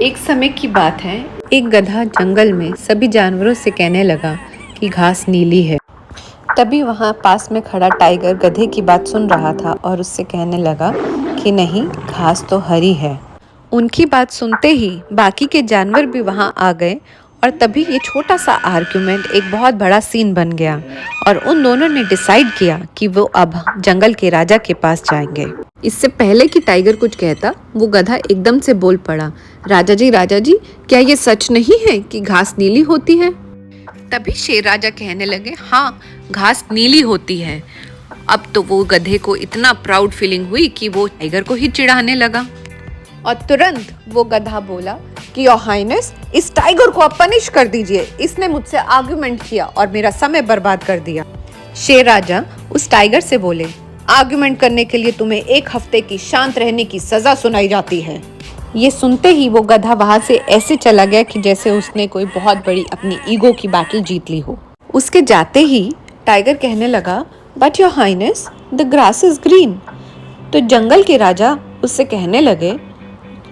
एक समय की बात है, एक गधा जंगल में सभी जानवरों से कहने लगा कि घास नीली है। तभी वहाँ पास में खड़ा टाइगर गधे की बात सुन रहा था और उससे कहने लगा कि नहीं, घास तो हरी है। उनकी बात सुनते ही बाकी के जानवर भी वहाँ आ गए और तभी ये छोटा सा आर्ग्यूमेंट एक बहुत बड़ा सीन बन गया और उन दोनों ने डिसाइड किया कि वो अब जंगल के राजा के पास जाएंगे। इससे पहले कि टाइगर कुछ कहता, वो गधा एकदम से बोल पड़ा, राजा जी, क्या ये सच नहीं है कि घास नीली होती है? तभी शेर राजा कहने लगे, हाँ, घास नीली होती है। अब तो वो गधे को इतना प्राउड फीलिंग हुई कि वो टाइगर को ही चिढ़ाने लगा और तुरंत वो गधा बोला कि योर हाइनेस, इस टाइगर को आप पनिश कर दीजिए, इसने मुझसे आर्गुमेंट किया और मेरा समय बर्बाद कर दिया। शेर राजा उस टाइगर से बोले, आर्गुमेंट करने के लिए तुम्हें 1 हफ्ते की शांत रहने की सजा सुनाई जाती है। ये सुनते ही वो गधा वहां से ऐसे चला गया कि जैसे उसने कोई बहुत बड़ी अपनी ईगो की बैटल जीत ली हो। उसके जाते ही टाइगर कहने लगा, but your highness, the grass is green. तो जंगल के राजा उससे कहने लगे,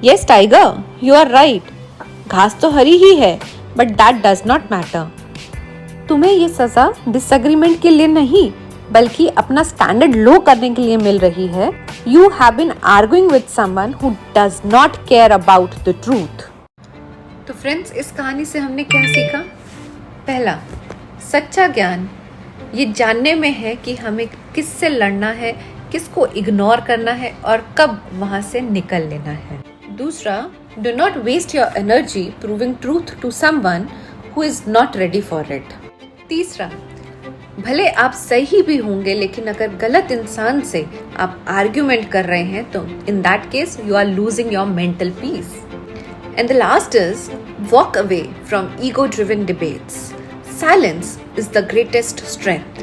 yes tiger, you are right, घास तो हरी ही है, but that does not matter. तुम्हें ये सजा डिसएग्रीमेंट के लिए नहीं बल्कि अपना स्टैंडर्ड लो करने के लिए मिल रही है। You have been arguing with someone who does not care about the truth. तो फ्रेंड्स, इस कहानी से हमने क्या सीखा? पहला, सच्चा ज्ञान ये जानने में है कि हमें किससे लड़ना है, किसको इग्नोर करना है और कब वहां से निकल लेना है। दूसरा, do not waste your energy proving truth to someone who is not ready for it. तीसरा, भले आप सही भी होंगे लेकिन अगर गलत इंसान से आप आर्ग्यूमेंट कर रहे हैं तो in that case you are losing your mental peace. And the last is walk away from ego driven debates. Silence is the greatest strength.